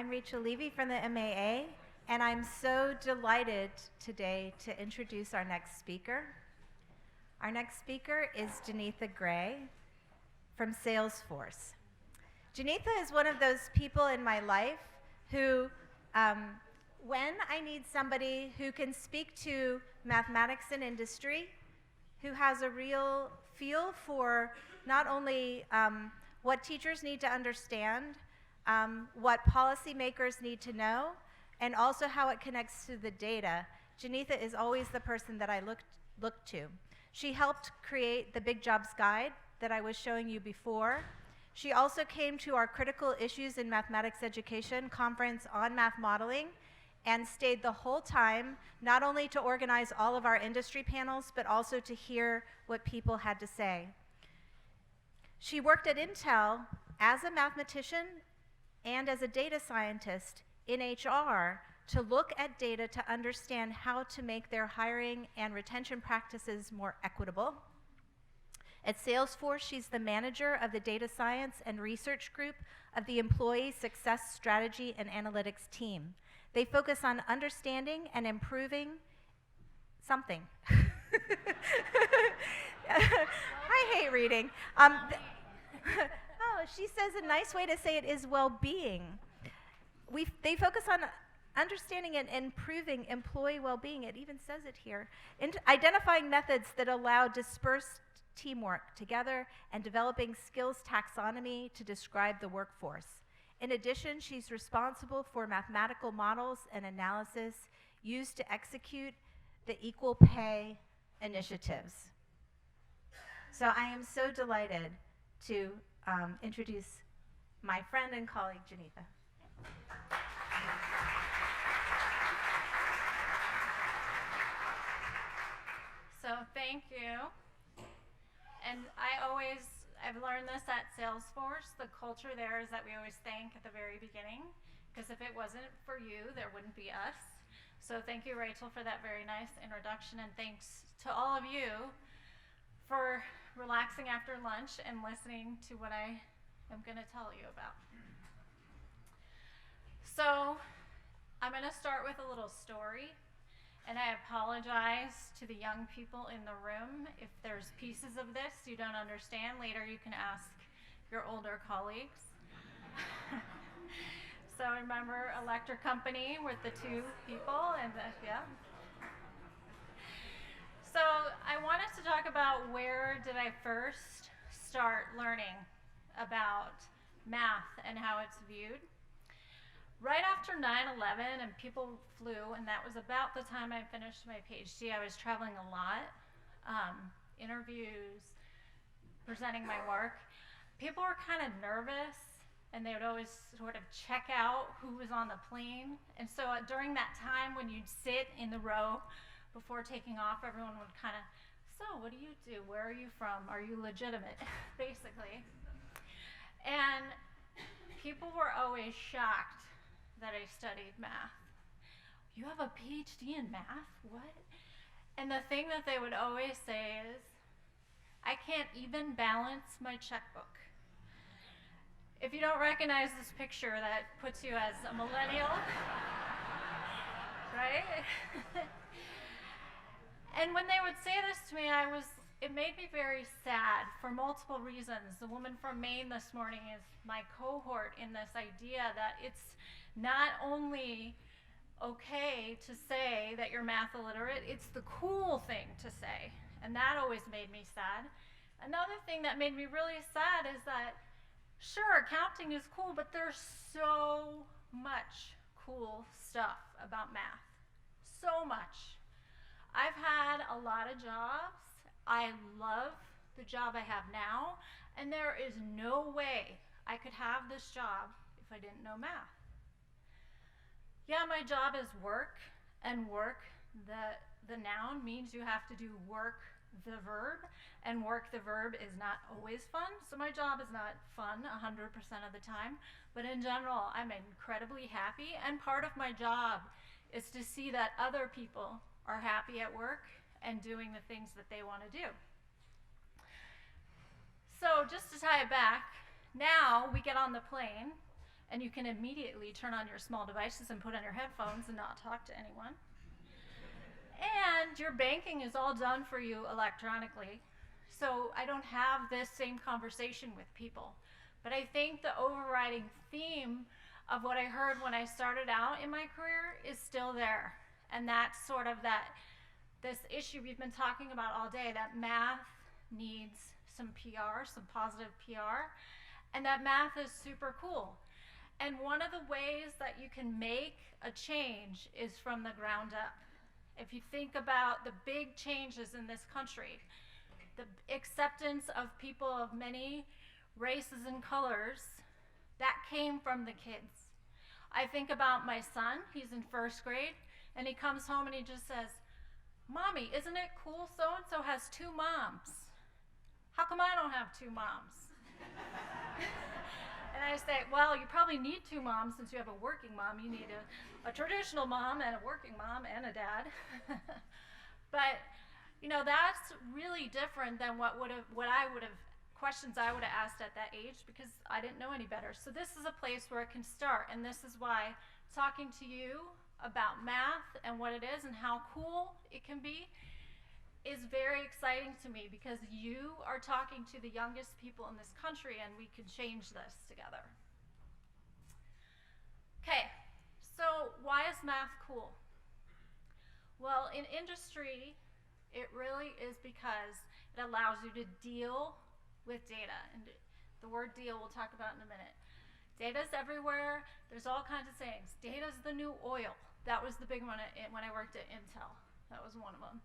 I'm Rachel Levy from the MAA, and I'm so delighted today to introduce our next speaker. Our next speaker is Genetha Gray from Salesforce. Genetha is one of those people in my life who, when I need somebody who can speak to mathematics and industry, who has a real feel for not only what teachers need to understand, what policymakers need to know, and also how it connects to the data, Genetha is always the person that I look to. She helped create the Big Jobs Guide that I was showing you before. She also came to our Critical Issues in Mathematics Education conference on math modeling and stayed the whole time, not only to organize all of our industry panels, but also to hear what people had to say. She worked at Intel as a mathematician and as a data scientist in HR to look at data to understand how to make their hiring and retention practices more equitable. At Salesforce, she's the manager of the data science and research group of the Employee Success Strategy and Analytics team. They focus on understanding and improving something. I hate reading. Oh, she says a nice way to say it is well-being. They focus on understanding and improving employee well-being. It even says it here. Identifying methods that allow dispersed teamwork together and developing skills taxonomy to describe the workforce. In addition, she's responsible for mathematical models and analysis used to execute the equal pay initiatives. So I am so delighted to introduce my friend and colleague, Genetha. So thank you. And I've learned this at Salesforce. The culture there is that we always thank at the very beginning, because if it wasn't for you, there wouldn't be us. So thank you, Rachel, for that very nice introduction, and thanks to all of you for relaxing after lunch and listening to what I am going to tell you about. So I'm going to start with a little story. And I apologize to the young people in the room. If there's pieces of this you don't understand, later you can ask your older colleagues. So remember electric company with the two people and yeah. So I wanted to talk about where did I first start learning about math and how it's viewed. Right after 9/11 and people flew, and that was about the time I finished my PhD, I was traveling a lot, interviews, presenting my work. People were kind of nervous, and they would always sort of check out who was on the plane. And so during that time when you'd sit in the row before taking off, everyone would kind of, so what do you do? Where are you from? Are you legitimate? Basically. And people were always shocked that I studied math. You have a PhD in math? What? And the thing that they would always say is, I can't even balance my checkbook. If you don't recognize this picture, that puts you as a millennial, right? And when they would say this to me, it made me very sad for multiple reasons. The woman from Maine this morning is my cohort in this idea that it's not only okay to say that you're math illiterate, it's the cool thing to say. And that always made me sad. Another thing that made me really sad is that, sure, accounting is cool, but there's so much cool stuff about math. So much. I've had a lot of jobs. I love the job I have now, and there is no way I could have this job if I didn't know math. Yeah, my job is work, and work, the noun means you have to do work the verb, and work the verb is not always fun, so my job is not fun 100% of the time, but in general, I'm incredibly happy, and part of my job is to see that other people are happy at work and doing the things that they want to do. So just to tie it back, now we get on the plane, and you can immediately turn on your small devices and put on your headphones and not talk to anyone. And your banking is all done for you electronically. So I don't have this same conversation with people. But I think the overriding theme of what I heard when I started out in my career is still there. And that's sort of this issue we've been talking about all day, that math needs some PR, some positive PR, and that math is super cool. And one of the ways that you can make a change is from the ground up. If you think about the big changes in this country, the acceptance of people of many races and colors, that came from the kids. I think about my son, he's in first grade, and he comes home and he just says, "Mommy, isn't it cool so-and-so has 2 moms? How come I don't have 2 moms?" And I say, well, you probably need 2 moms since you have a working mom. You need a traditional mom and a working mom and a dad. But, that's really different than questions I would have asked at that age, because I didn't know any better. So this is a place where it can start, and this is why talking to you about math and what it is and how cool it can be is very exciting to me, because you are talking to the youngest people in this country, and we can change this together. Okay, so why is math cool? Well, in industry, it really is because it allows you to deal with data. And the word deal we'll talk about in a minute. Data's everywhere. There's all kinds of sayings. Data's the new oil. That was the big one when I worked at Intel. That was one of them.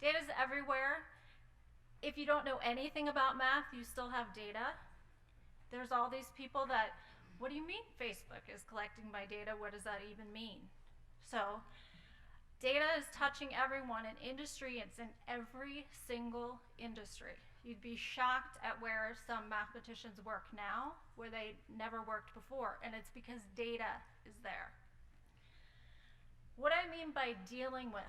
Data's everywhere. If you don't know anything about math, you still have data. There's all these people that, what do you mean Facebook is collecting my data? What does that even mean? So data is touching everyone in industry. It's in every single industry. You'd be shocked at where some mathematicians work now, where they never worked before, and it's because data is there. What I mean by dealing with,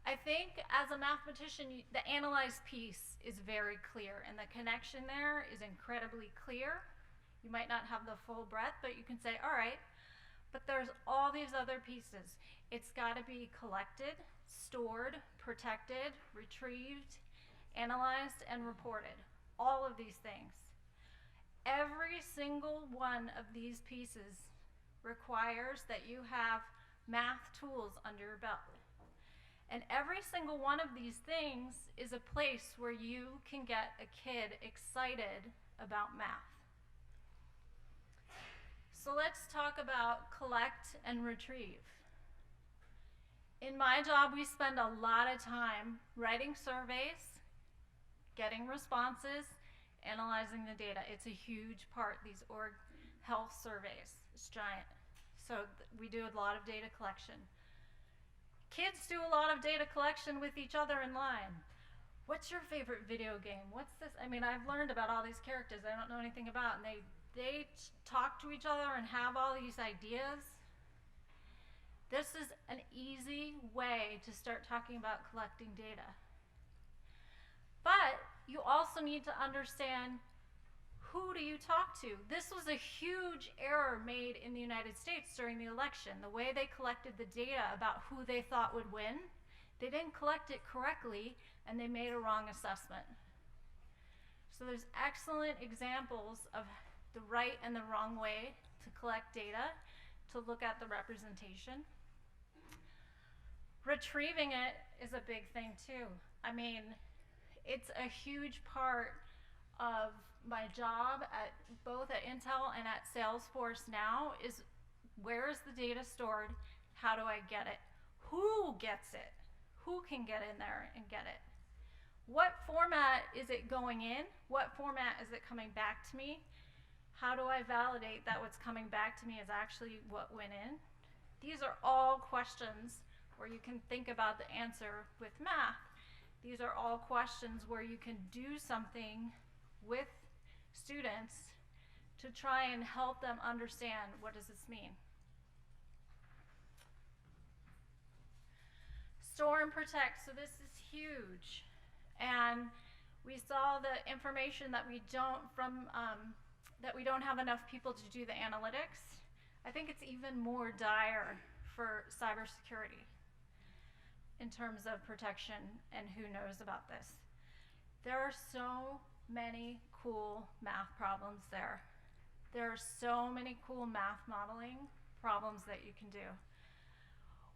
I think as a mathematician, the analyze piece is very clear, and the connection there is incredibly clear. You might not have the full breadth, but you can say, all right, but there's all these other pieces. It's got to be collected, stored, protected, retrieved, analyzed, and reported. All of these things. Every single one of these pieces requires that you have math tools under your belt. And every single one of these things is a place where you can get a kid excited about math. So let's talk about collect and retrieve. In my job, we spend a lot of time writing surveys, getting responses, analyzing the data. It's a huge part, these org health surveys. It's giant. So we do a lot of data collection. Kids do a lot of data collection with each other in line. What's your favorite video game? What's this? I mean, I've learned about all these characters I don't know anything about, and they talk to each other and have all these ideas. This is an easy way to start talking about collecting data. But you also need to understand, who do you talk to? This was a huge error made in the United States during the election. The way they collected the data about who they thought would win, they didn't collect it correctly, and they made a wrong assessment. So there's excellent examples of the right and the wrong way to collect data, to look at the representation. Retrieving it is a big thing too. I mean, it's a huge part of my job at both at Intel and at Salesforce now, is where is the data stored? How do I get it? Who gets it? Who can get in there and get it? What format is it going in? What format is it coming back to me? How do I validate that what's coming back to me is actually what went in? These are all questions where you can think about the answer with math. These are all questions where you can do something with students to try and help them understand, what does this mean? Store and protect. So this is huge. And we saw the information that we don't from that we don't have enough people to do the analytics, I think it's even more dire for cybersecurity in terms of protection and who knows about this. There are so many cool math problems there. There are so many cool math modeling problems that you can do.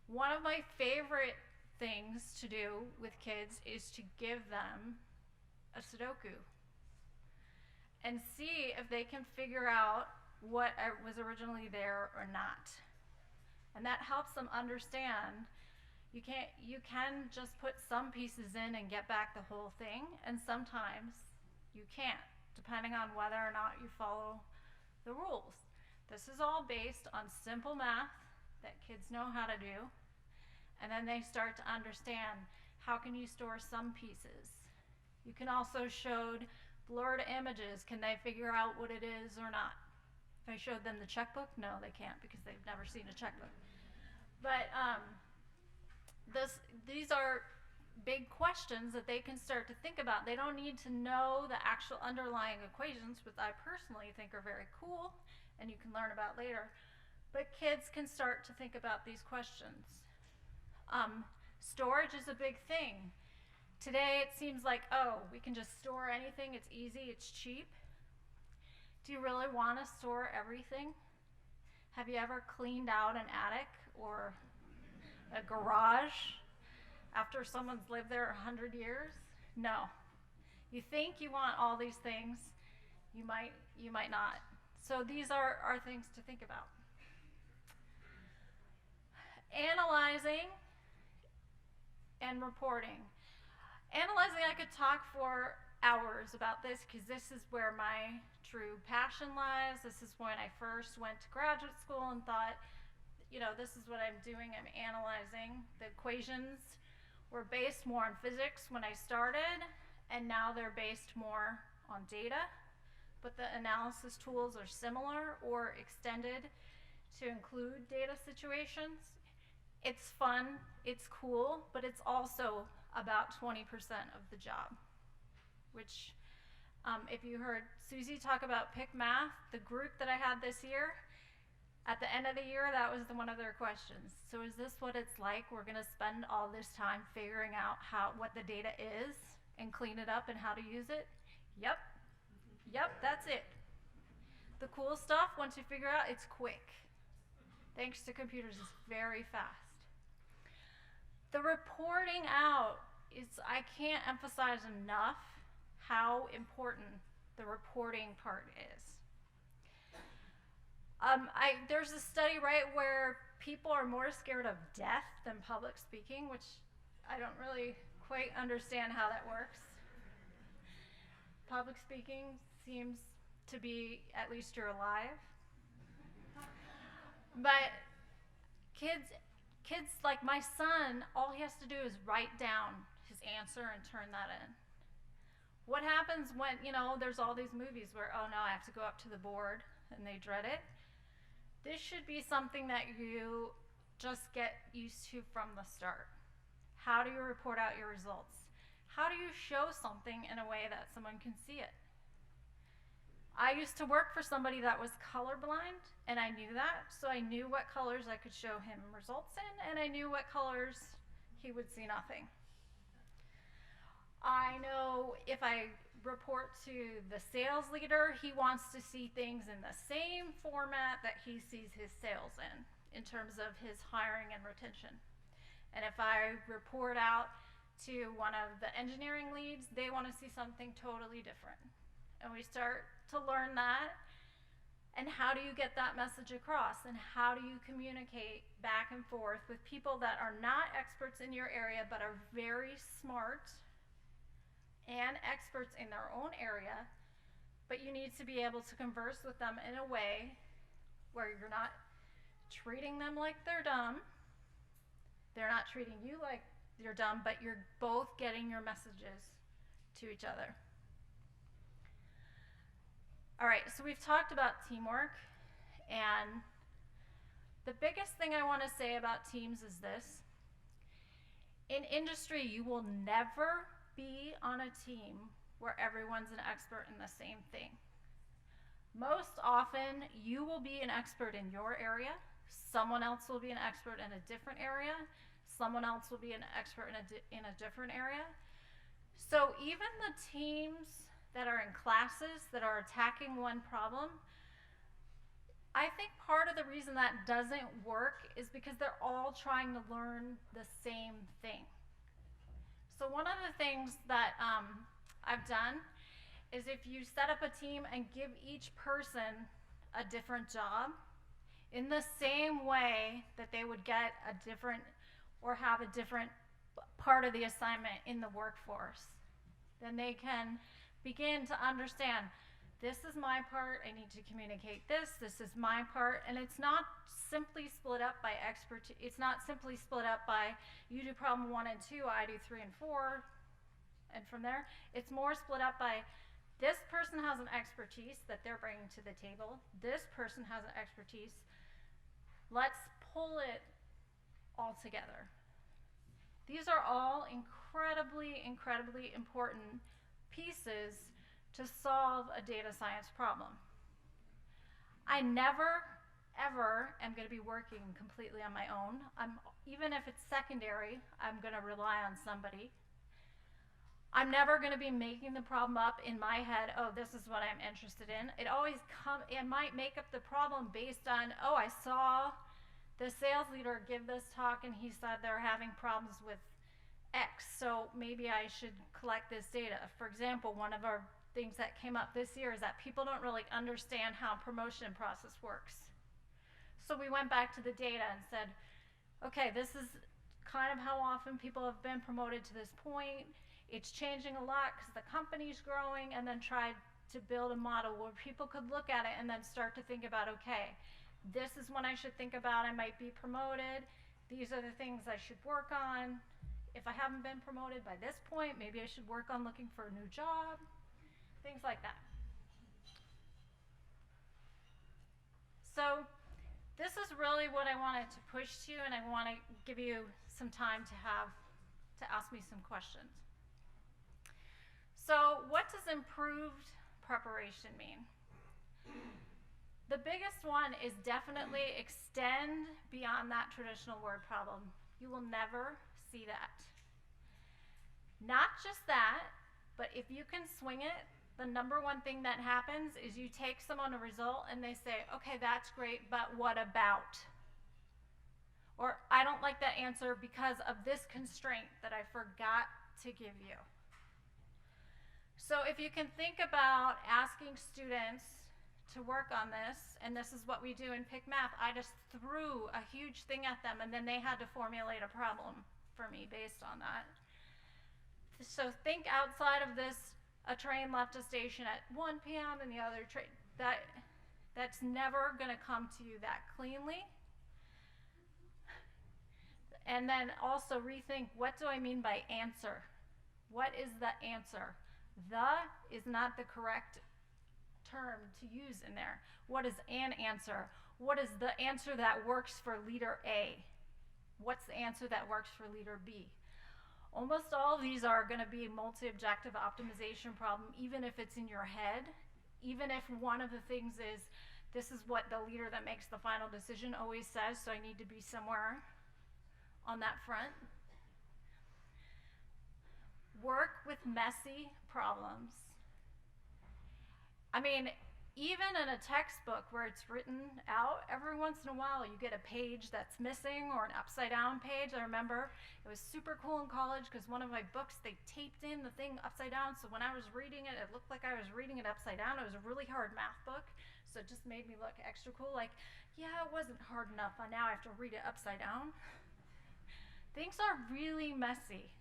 One of my favorite things to do with kids is to give them a Sudoku and see if they can figure out what was originally there or not. And that helps them understand you can just put some pieces in and get back the whole thing, and sometimes you can't, depending on whether or not you follow the rules. This is all based on simple math that kids know how to do, and then they start to understand how can you store some pieces. You can also show blurred images. Can they figure out what it is or not? If I showed them the checkbook, no, they can't because they've never seen a checkbook. But these are big questions that they can start to think about. They don't need to know the actual underlying equations, which I personally think are very cool and you can learn about later. But kids can start to think about these questions. Storage is a big thing. Today it seems like, oh, we can just store anything, it's easy, it's cheap. Do you really want to store everything? Have you ever cleaned out an attic or a garage after someone's lived there 100 years? No. You think you want all these things, you might not. So these are things to think about. Analyzing and reporting. Analyzing, I could talk for hours about this because this is where my true passion lies. This is when I first went to graduate school and thought, this is what I'm doing. I'm analyzing. The equations were based more on physics when I started, and now they're based more on data. But the analysis tools are similar or extended to include data situations. It's fun, it's cool, but it's also about 20% of the job, which if you heard Susie talk about Pick Math, the group that I had this year, at the end of the year, that was one of their questions. So is this what it's like? We're gonna spend all this time figuring out what the data is and clean it up and how to use it? Yep, that's it. The cool stuff, once you figure out, it's quick. Thanks to computers, it's very fast. The reporting out I can't emphasize enough how important the reporting part is. There's a study, right, where people are more scared of death than public speaking, which I don't really quite understand how that works. Public speaking seems to be, at least you're alive. But kids like my son, all he has to do is write down his answer and turn that in. What happens when, there's all these movies where, oh no, I have to go up to the board and they dread it. This should be something that you just get used to from the start. How do you report out your results? How do you show something in a way that someone can see it? I used to work for somebody that was colorblind, and I knew that, so I knew what colors I could show him results in, and I knew what colors he would see nothing. I know if I report to the sales leader, he wants to see things in the same format that he sees his sales in terms of his hiring and retention. And if I report out to one of the engineering leads, they want to see something totally different. And we start to learn that, and how do you get that message across, and how do you communicate back and forth with people that are not experts in your area but are very smart and experts in their own area, but you need to be able to converse with them in a way where you're not treating them like they're dumb, they're not treating you like you're dumb, but you're both getting your messages to each other. All right, so we've talked about teamwork, and the biggest thing I want to say about teams is this. In industry, you will never be on a team where everyone's an expert in the same thing. Most often, you will be an expert in your area. Someone else will be an expert in a different area. Someone else will be an expert in a different area. So even the teams that are in classes that are attacking one problem, I think part of the reason that doesn't work is because they're all trying to learn the same thing. So one of the things that I've done is if you set up a team and give each person a different job in the same way that they would get a different or have a different part of the assignment in the workforce, then they can begin to understand, this is my part, I need to communicate this is my part, and it's not simply split up by expertise. It's not simply split up by you do problem 1 and 2, I do 3 and 4, and from there, it's more split up by this person has an expertise that they're bringing to the table. This person has an expertise. Let's pull it all together. These are all incredibly, incredibly important pieces to solve a data science problem. I never, ever am going to be working completely on my own. Even if it's secondary, I'm going to rely on somebody. I'm never going to be making the problem up in my head, oh, this is what I'm interested in. It might make up the problem based on, oh, I saw the sales leader give this talk and he said they're having problems with X, so maybe I should collect this data. For example, one of our things that came up this year is that people don't really understand how promotion process works. So we went back to the data and said, okay, this is kind of how often people have been promoted to this point. It's changing a lot because the company's growing, and then tried to build a model where people could look at it and then start to think about, okay, this is when I should think about I might be promoted. These are the things I should work on. If I haven't been promoted by this point, maybe I should work on looking for a new job. Things like that. So this is really what I wanted to push to, and I want to give you some time to ask me some questions. So what does improved preparation mean? The biggest one is definitely extend beyond that traditional word problem. You will never see that. Not just that, but if you can swing it, the number one thing that happens is you take someone a result and they say, okay, that's great, but what about? Or I don't like that answer because of this constraint that I forgot to give you. So if you can think about asking students to work on this, and this is what we do in Pick Math, I just threw a huge thing at them and then they had to formulate a problem for me based on that. So think outside of this, a train left a station at 1 p.m. and the other train, that's never going to come to you that cleanly. And then also rethink, what do I mean by answer? What is the answer? The is not the correct term to use in there. What is an answer? What is the answer that works for leader A? What's the answer that works for leader B? Almost all of these are going to be multi-objective optimization problem, even if it's in your head, even if one of the things is, this is what the leader that makes the final decision always says, so I need to be somewhere on that front. Work with messy problems. I mean, even in a textbook where it's written out, every once in a while you get a page that's missing or an upside down page. I remember it was super cool in college because one of my books, they taped in the thing upside down, so when I was reading it, it looked like I was reading it upside down. It was a really hard math book, so it just made me look extra cool. Like, yeah, it wasn't hard enough, and now I have to read it upside down. Things are really messy.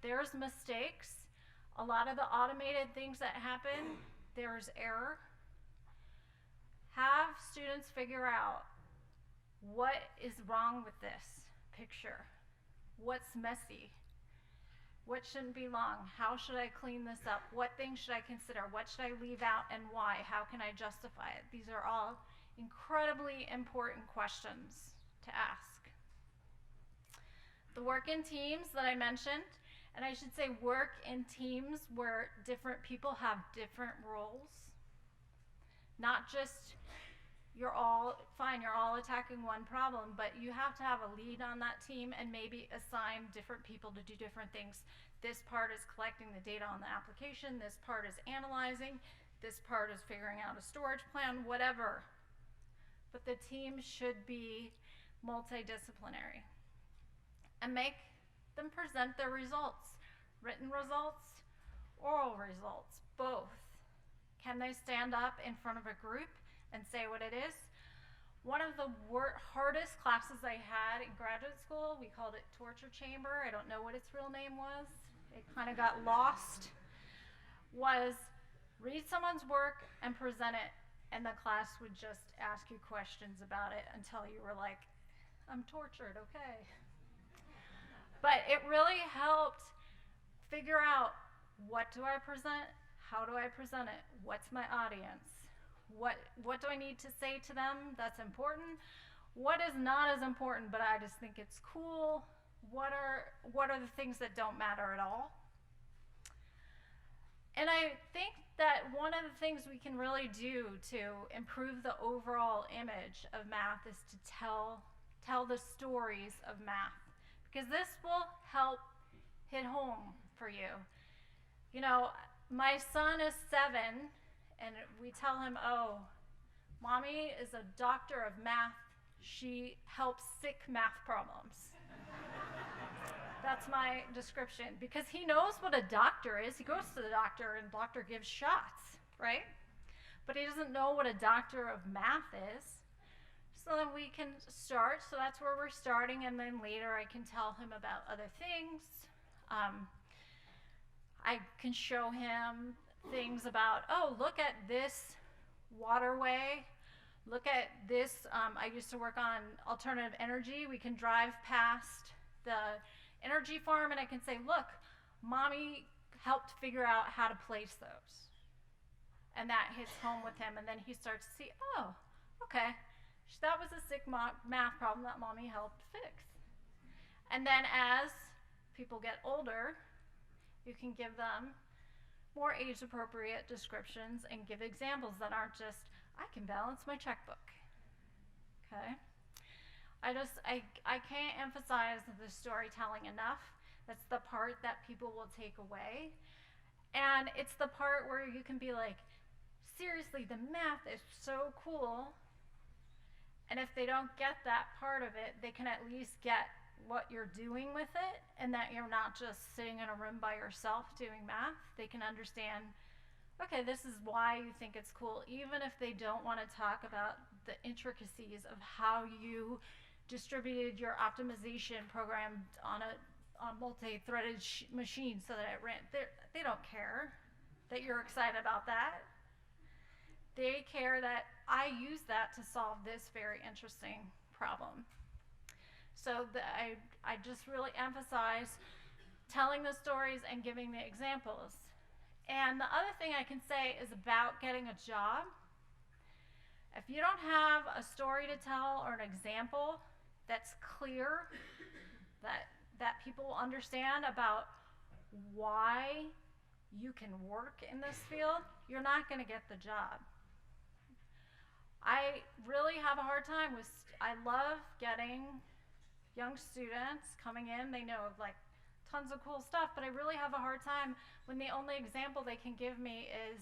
There's mistakes. A lot of the automated things that happen, there's error. Have students figure out what is wrong with this picture. What's messy? What shouldn't be long? How should I clean this up? What things should I consider? What should I leave out and why? How can I justify it? These are all incredibly important questions to ask. The work in teams that I mentioned, and I should say work in teams where different people have different roles. Not just you're all attacking one problem, but you have to have a lead on that team and maybe assign different people to do different things. This part is collecting the data on the application, this part is analyzing, this part is figuring out a storage plan, whatever. But the team should be multidisciplinary. And make them present their results. Written results, oral results, both. Can they stand up in front of a group and say what it is? One of the hardest classes I had in graduate school, we called it torture chamber. I don't know what its real name was. It kind of got lost. Was read someone's work and present it, and the class would just ask you questions about it until you were like, I'm tortured, okay. But it really helped figure out, what do I present? How do I present it? What's my audience? What do I need to say to them that's important? What is not as important, but I just think it's cool? What are the things that don't matter at all? And I think that one of the things we can really do to improve the overall image of math is to tell the stories of math, because this will help hit home for you. You know, my son is 7, and we tell him, oh, mommy is a doctor of math. She helps sick math problems. That's my description, because he knows what a doctor is. He goes to the doctor, and the doctor gives shots, right? But he doesn't know what a doctor of math is. So then we can start. So that's where we're starting, and then later I can tell him about other things. I can show him things about, oh, look at this waterway. Look at this. I used to work on alternative energy. We can drive past the energy farm, and I can say, look, mommy helped figure out how to place those. And that hits home with him, and then he starts to see, oh, okay, that was a sick math problem that mommy helped fix. And then as people get older, you can give them more age-appropriate descriptions and give examples that aren't just, I can balance my checkbook. Okay? I can't emphasize the storytelling enough. That's the part that people will take away. And it's the part where you can be like, seriously, the math is so cool. And if they don't get that part of it, they can at least get what you're doing with it, and that you're not just sitting in a room by yourself doing math. They can understand, okay, this is why you think it's cool, even if they don't want to talk about the intricacies of how you distributed your optimization program on a multi-threaded machine so that it ran. They don't care that you're excited about that. They care that I use that to solve this very interesting problem. So I just really emphasize telling the stories and giving the examples. And the other thing I can say is about getting a job. If you don't have a story to tell or an example that's clear, that people will understand about why you can work in this field, you're not going to get the job. I really have a hard time with, I love getting young students coming in. They know like tons of cool stuff, but I really have a hard time when the only example they can give me is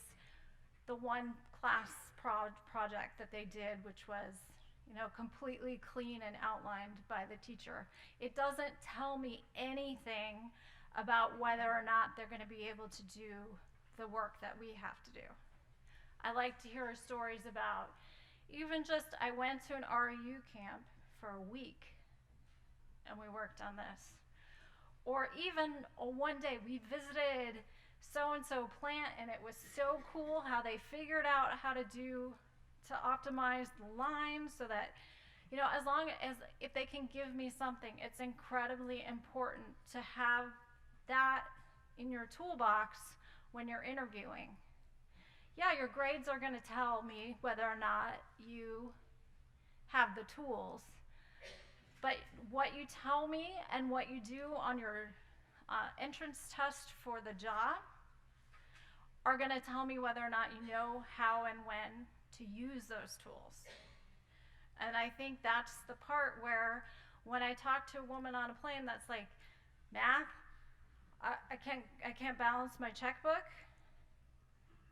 the one class project that they did, which was, you know, completely clean and outlined by the teacher. It doesn't tell me anything about whether or not they're going to be able to do the work that we have to do. I like to hear stories about, even just, I went to an REU camp for a week and we worked on this. Or even one day we visited so-and-so plant, and it was so cool how they figured out how to optimize the lines so that, you know, as long as, if they can give me something, it's incredibly important to have that in your toolbox when you're interviewing. Yeah, your grades are going to tell me whether or not you have the tools, but what you tell me and what you do on your entrance test for the job are going to tell me whether or not you know how and when to use those tools. And I think that's the part where when I talk to a woman on a plane that's like, math, I can't balance my checkbook,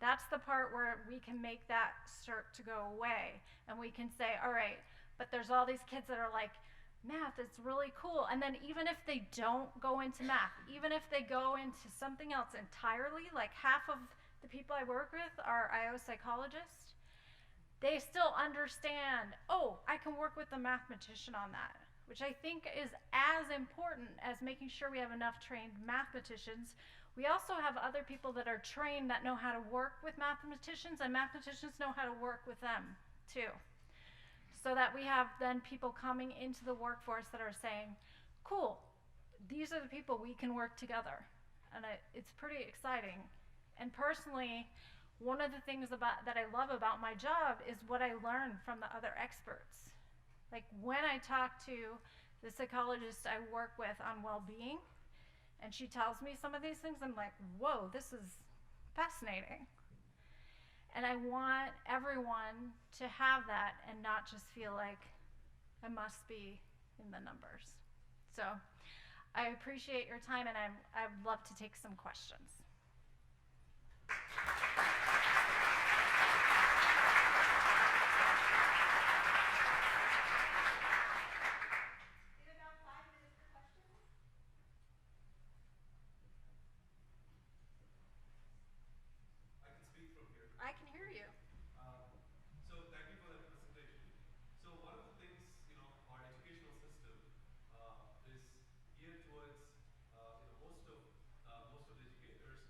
that's the part where we can make that start to go away. And we can say, all right, but there's all these kids that are like, math is really cool. And then even if they don't go into math, even if they go into something else entirely, like half of the people I work with are IO psychologists, they still understand, oh, I can work with a mathematician on that, which I think is as important as making sure we have enough trained mathematicians. We also have other people that are trained that know how to work with mathematicians, and mathematicians know how to work with them too. So that we have then people coming into the workforce that are saying, cool, these are the people we can work together. And it's pretty exciting. And personally, one of the things that I love about my job is what I learn from the other experts. Like when I talk to the psychologist I work with on well-being, and she tells me some of these things, I'm like, whoa, this is fascinating. And I want everyone to have that and not just feel like I must be in the numbers. So I appreciate your time, and I'd love to take some questions. I can hear you. So thank you for that presentation. So one of the things, our educational system is geared towards, most of the educators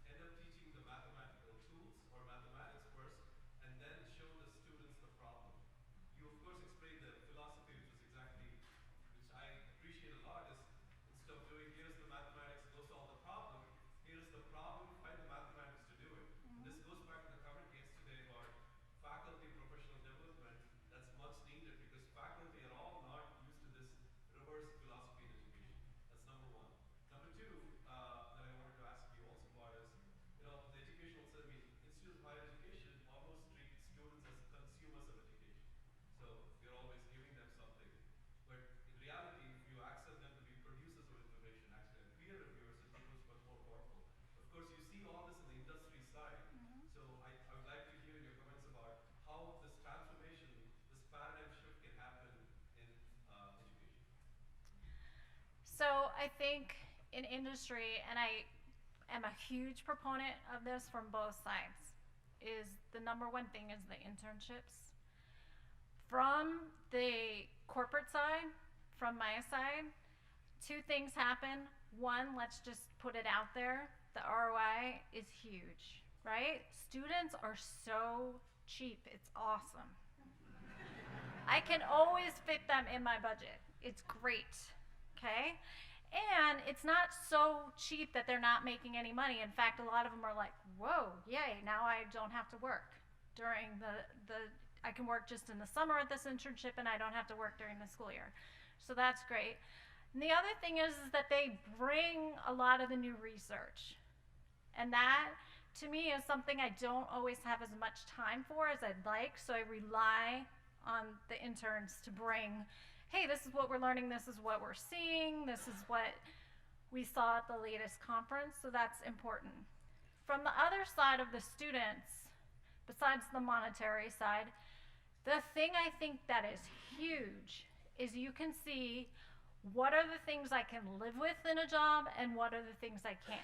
end up teaching the mathematical tools or mathematics first, and then show the students the problem. You of course explained the philosophy, which I appreciate a lot, is instead of doing here's the mathematics, go solve the problem, here's the problem, find the mathematics to do it. And this goes back to the cover case today about faculty professional development. That's much needed because faculty are all not used to this reverse philosophy in education. That's number one. Number two, that I wanted to ask you also about is, the educational system, institutes of higher education almost treat students as consumers of education. So you're always giving them something. But in reality, if you access them to be producers of information, actually, and peer reviewers, it becomes much more powerful. Of course, you see all this in the industry side. So I would like to hear your comments about how this transformation, this paradigm shift can happen in education. So I think in industry, and I am a huge proponent of this from both sides, is the number one thing is the internships. From the corporate side, from my side, two things happen. One, let's just put it out there, the ROI is huge, right? Students are so cheap, it's awesome. I can always fit them in my budget. It's great, okay? And it's not so cheap that they're not making any money. In fact, a lot of them are like, whoa, yay, now I don't have to work during I can work just in the summer at this internship and I don't have to work during the school year. So that's great. And the other thing is that they bring a lot of the new research. And that, to me, is something I don't always have as much time for as I'd like, so I rely on the interns to bring, hey, this is what we're learning, this is what we're seeing, this is what we saw at the latest conference, so that's important. From the other side of the students, besides the monetary side, the thing I think that is huge is you can see what are the things I can live with in a job and what are the things I can't.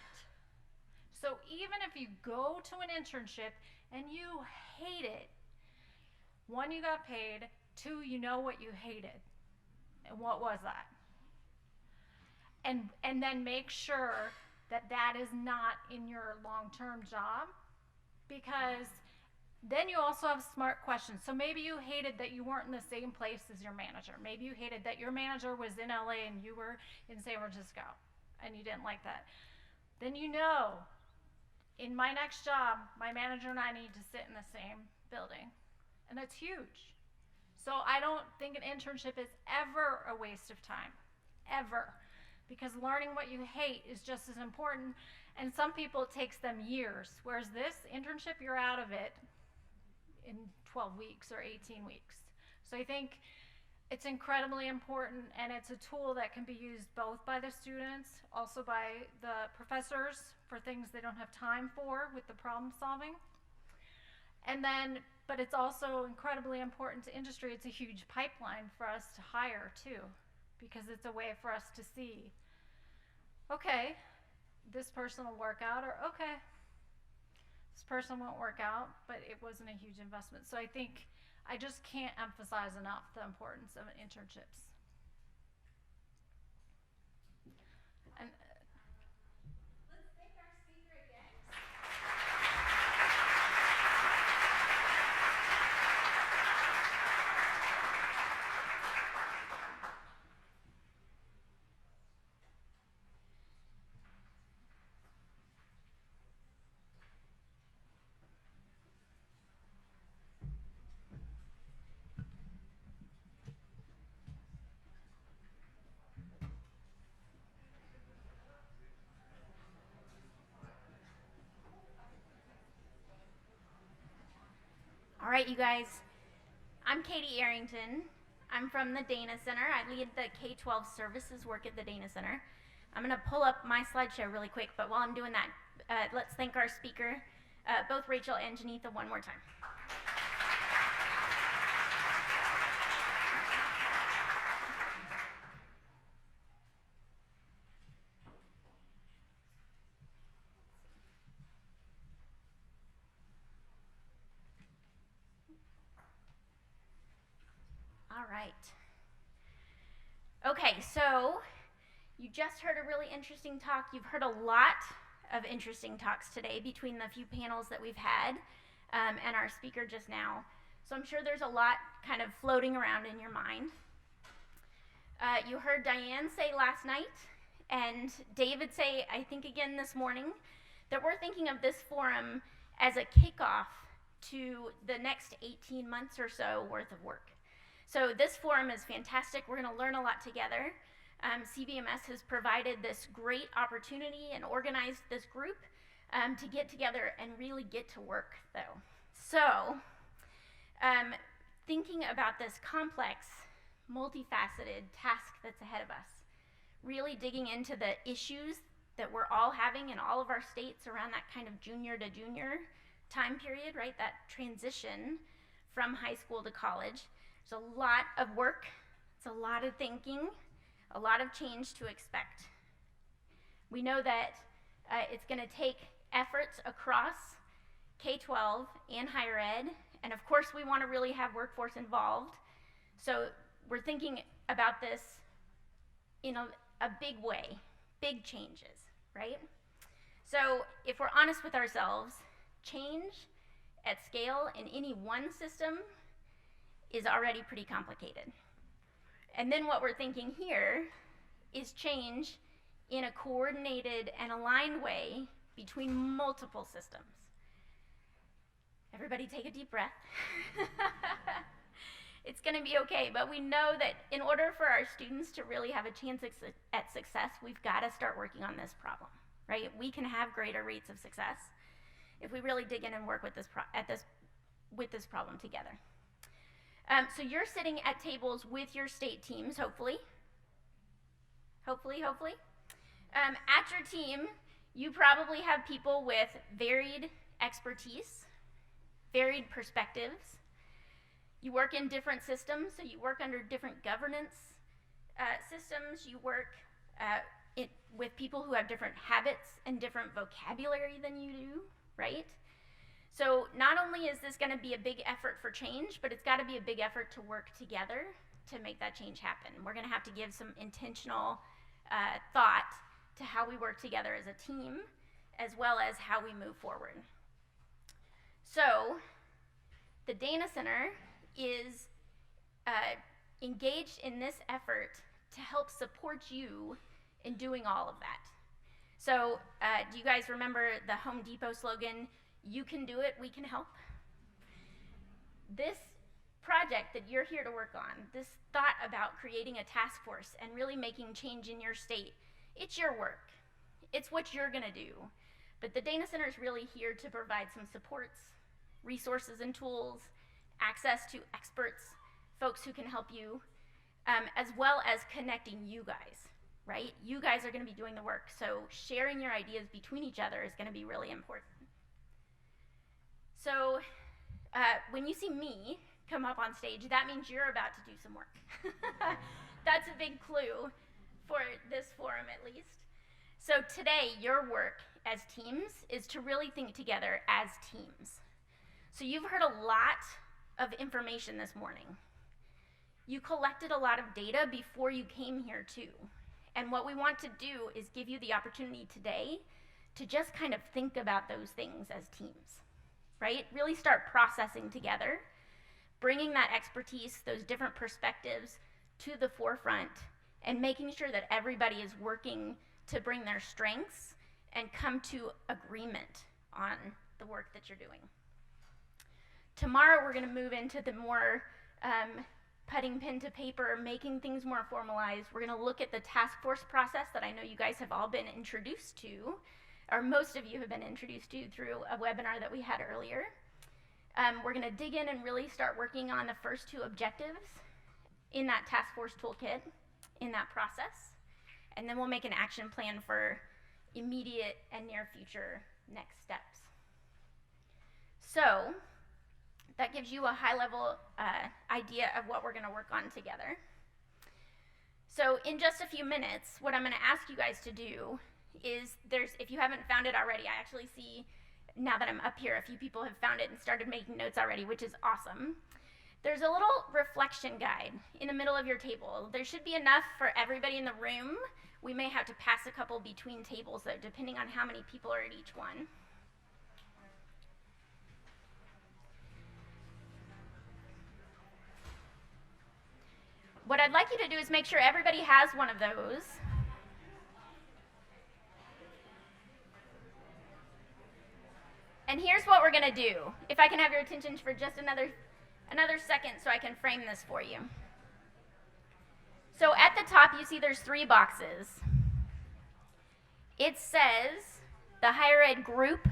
So even if you go to an internship and you hate it, one, you got paid, two, you know what you hated. And what was that? And then make sure that that is not in your long-term job, because then you also have smart questions. So maybe you hated that you weren't in the same place as your manager. Maybe you hated that your manager was in LA and you were in San Francisco and you didn't like that. Then you know, in my next job, my manager and I need to sit in the same building. And that's huge. So I don't think an internship is ever a waste of time, ever. Because learning what you hate is just as important. And some people, it takes them years. Whereas this internship, you're out of it in 12 weeks or 18 weeks. So I think it's incredibly important, and it's a tool that can be used both by the students, also by the professors for things they don't have time for with the problem solving. And then, but it's also incredibly important to industry. It's a huge pipeline for us to hire too, because it's a way for us to see, okay, this person will work out, or okay, this person won't work out, but it wasn't a huge investment. So I think I just can't emphasize enough the importance of internships. And Let's thank our speaker again. All right, you guys. I'm Katie Arrington. I'm from the Dana Center. I lead the K-12 services work at the Dana Center. I'm going to pull up my slideshow really quick, but while I'm doing that, let's thank our speaker, both Rachel and Genetha, one more time. All right. Okay, so you just heard a really interesting talk. You've heard a lot of interesting talks today between the few panels that we've had and our speaker just now. So I'm sure there's a lot kind of floating around in your mind. You heard Diane say last night, and David say, I think again this morning, that we're thinking of this forum as a kickoff to the next 18 months or so worth of work. So this forum is fantastic. We're going to learn a lot together. CBMS has provided this great opportunity and organized this group to get together and really get to work, though. So thinking about this complex, multifaceted task that's ahead of us, really digging into the issues that we're all having in all of our states around that kind of junior to junior time period, right? That transition from high school to college. There's a lot of work, it's a lot of thinking, a lot of change to expect. We know that it's going to take efforts across K-12 and higher ed, and of course we want to really have workforce involved. So we're thinking about this in a big way, big changes, right? So if we're honest with ourselves, change at scale in any one system is already pretty complicated. And then what we're thinking here is change in a coordinated and aligned way between multiple systems. Everybody take a deep breath. It's going to be okay, but we know that in order for our students to really have a chance at success, we've got to start working on this problem, right? We can have greater rates of success if we really dig in and work with this problem together. So you're sitting at tables with your state teams, hopefully. Hopefully. At your team, you probably have people with varied expertise, varied perspectives. You work in different systems, so you work under different governance systems. You work with people who have different habits and different vocabulary than you do, right? So not only is this going to be a big effort for change, but it's got to be a big effort to work together to make that change happen. We're going to have to give some intentional thought to how we work together as a team, as well as how we move forward. So the Dana Center is engaged in this effort to help support you in doing all of that. So do you guys remember the Home Depot slogan, "You can do it, we can help"? This project that you're here to work on, this thought about creating a task force and really making change in your state, it's your work. It's what you're going to do. But the Dana Center is really here to provide some supports, resources and tools, access to experts, folks who can help you, as well as connecting you guys, right? You guys are going to be doing the work, so sharing your ideas between each other is going to be really important. So when you see me come up on stage, that means you're about to do some work. That's a big clue for this forum, at least. So today, your work as teams is to really think together as teams. So you've heard a lot of information this morning. You collected a lot of data before you came here too. And what we want to do is give you the opportunity today to just kind of think about those things as teams, right? Really start processing together, bringing that expertise, those different perspectives to the forefront, and making sure that everybody is working to bring their strengths and come to agreement on the work that you're doing. Tomorrow we're going to move into the more putting pen to paper, making things more formalized. We're going to look at the task force process that I know you guys have all been introduced to, or most of you have been introduced to through a webinar that we had earlier. We're going to dig in and really start working on the first two objectives in that task force toolkit in that process. And then we'll make an action plan for immediate and near future next steps. So that gives you a high-level idea of what we're going to work on together. So in just a few minutes, what I'm going to ask you guys to do is if you haven't found it already, I actually see now that I'm up here, a few people have found it and started making notes already, which is awesome. There's a little reflection guide in the middle of your table. There should be enough for everybody in the room. We may have to pass a couple between tables, though, depending on how many people are at each one. What I'd like you to do is make sure everybody has one of those. And here's what we're going to do. If I can have your attention for just another second so I can frame this for you. So at the top, you see there's 3 boxes. It says the higher ed group,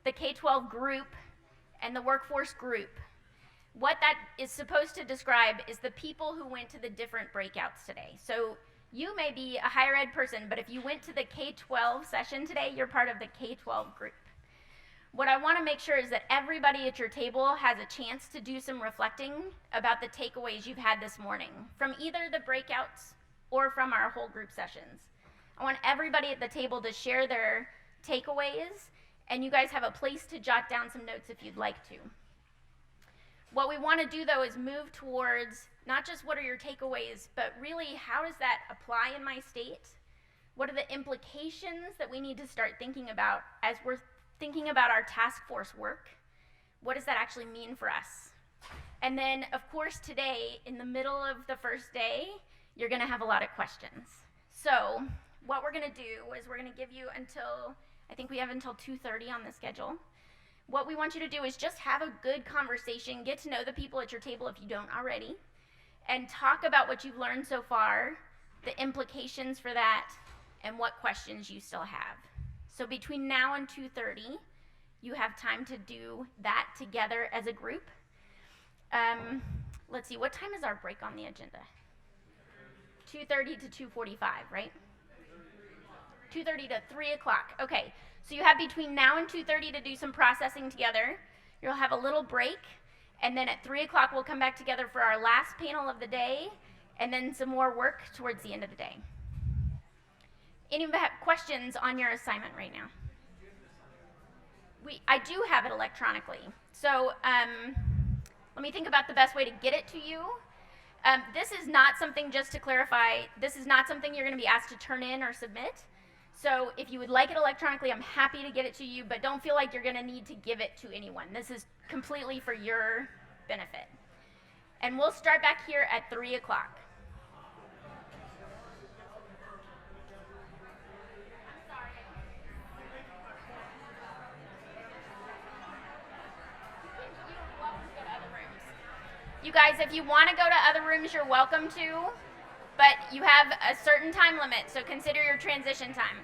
the K-12 group, and the workforce group. What that is supposed to describe is the people who went to the different breakouts today. So you may be a higher ed person, but if you went to the K-12 session today, you're part of the K-12 group. What I want to make sure is that everybody at your table has a chance to do some reflecting about the takeaways you've had this morning from either the breakouts or from our whole group sessions. I want everybody at the table to share their takeaways, and you guys have a place to jot down some notes if you'd like to. What we want to do, though, is move towards not just what are your takeaways, but really how does that apply in my state? What are the implications that we need to start thinking about as we're thinking about our task force work? What does that actually mean for us? And then, of course, today, in the middle of the first day, you're going to have a lot of questions. So what we're going to do is we're going to give you until, I think we have until 2:30 on the schedule. What we want you to do is just have a good conversation, get to know the people at your table if you don't already, and talk about what you've learned so far, the implications for that, and what questions you still have. So between now and 2:30, you have time to do that together as a group. Let's see, what time is our break on the agenda? 2:30 to 2:45, right? 2:30 to 3 o'clock. Okay, so you have between now and 2:30 to do some processing together. You'll have a little break, and then at 3 o'clock we'll come back together for our last panel of the day, and then some more work towards the end of the day. Any questions on your assignment right now? I do have it electronically. So let me think about the best way to get it to you. This is not something, just to clarify, this is not something you're going to be asked to turn in or submit. So if you would like it electronically, I'm happy to get it to you, but don't feel like you're going to need to give it to anyone. This is completely for your benefit. And we'll start back here at 3 o'clock. You guys, if you want to go to other rooms, you're welcome to, but you have a certain time limit, so consider your transition time.